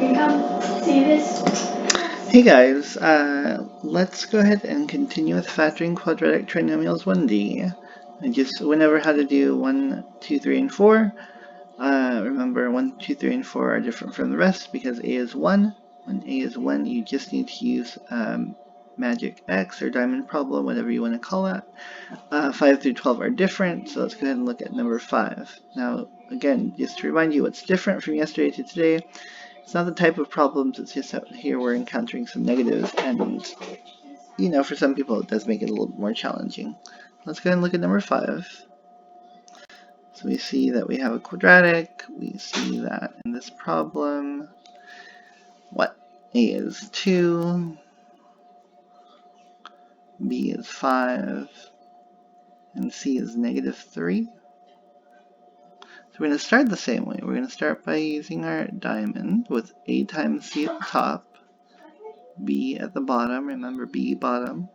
See this? Hey guys, let's go ahead and continue with factoring quadratic trinomials 1D. I just went over how to do 1, 2, 3, and 4. Remember 1, 2, 3, and 4 are different from the rest because A is 1. When A is 1, you just need to use magic X or diamond problem, whatever you want to call it. 5 through 12 are different, so let's go ahead and look at number 5. Now, again, just to remind you what's different from yesterday to today, it's not the type of problems, it's just that here we're encountering some negatives, and, you know, for some people it does make it a little bit more challenging. Let's go ahead and look at number 5. So we see that we have a quadratic, we see that in this problem, what? A is 2, B is 5, and C is negative 3. So we're going to start the same way. We're going to start by using our diamond with A times C at the top, B at the bottom, remember B bottom.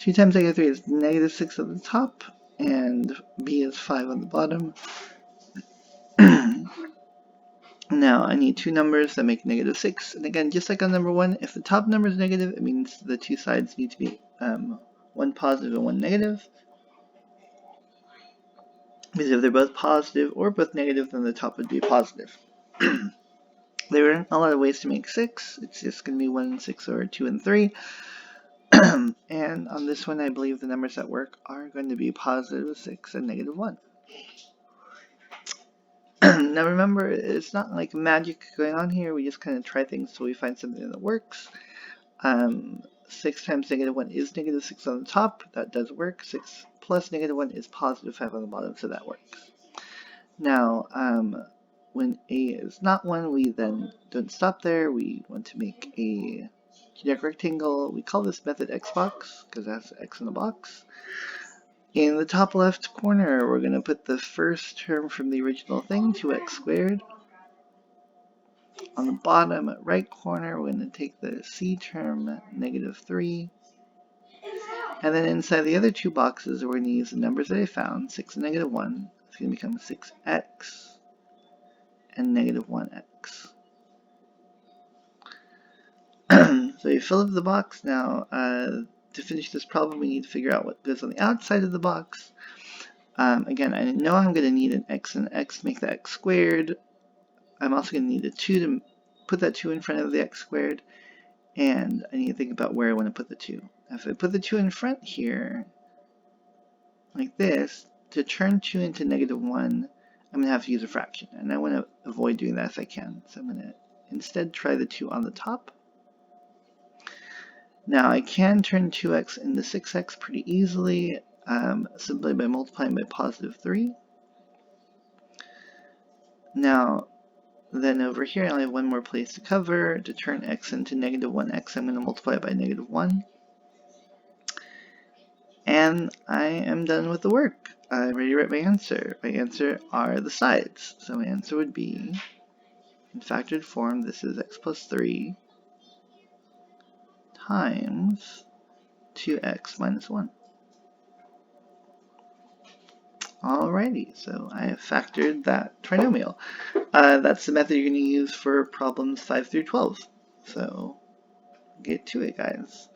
2 times negative 3 is negative 6 at the top, and B is 5 on the bottom. Now I need two numbers that make negative 6, and again, just like on number 1, if the top number is negative, it means the two sides need to be one positive and one negative. Because if they're both positive or both negative, then the top would be positive. There aren't a lot of ways to make 6. It's just going to be 1 and 6 or 2 and 3. And on this one, I believe the numbers that work are going to be positive 6 and negative 1. Now remember, it's not like magic going on here. We just kind of try things till we find something that works. 6 times negative 1 is negative 6 on the top. That does work. 6 plus negative 1 is positive 5 on the bottom, so that works. Now, when A is not 1, we then don't stop there. We want to make a geometric rectangle. We call this method xbox because that's x in the box. In the top left corner, we're going to put the first term from the original thing, 2x squared. On the bottom right corner, we're going to take the c term, negative 3. And then inside the other two boxes, we're going to use the numbers that I found, 6 and negative 1. It's going to become 6x and negative 1x. So you fill up the box. Now, to finish this problem, we need to figure out what goes on the outside of the box. Again, I know I'm going to need an x and x to make the x squared. I'm also going to need a 2 to put that 2 in front of the x squared. And I need to think about where I want to put the 2. If I put the 2 in front here, like this, to turn 2 into negative 1, I'm going to have to use a fraction. And I want to avoid doing that if I can. So I'm going to instead try the 2 on the top. Now I can turn 2x into 6x pretty easily, simply by multiplying by positive 3. Now, then over here I only have one more place to cover. To turn x into negative 1x, I'm going to multiply by negative 1. And I am done with the work. I'm ready to write my answer. My answer are the sides. So my answer would be, in factored form, this is x plus 3 times 2x minus 1. Alrighty, so I have factored that trinomial. That's the method you're going to use for problems 5 through 12. So get to it, guys.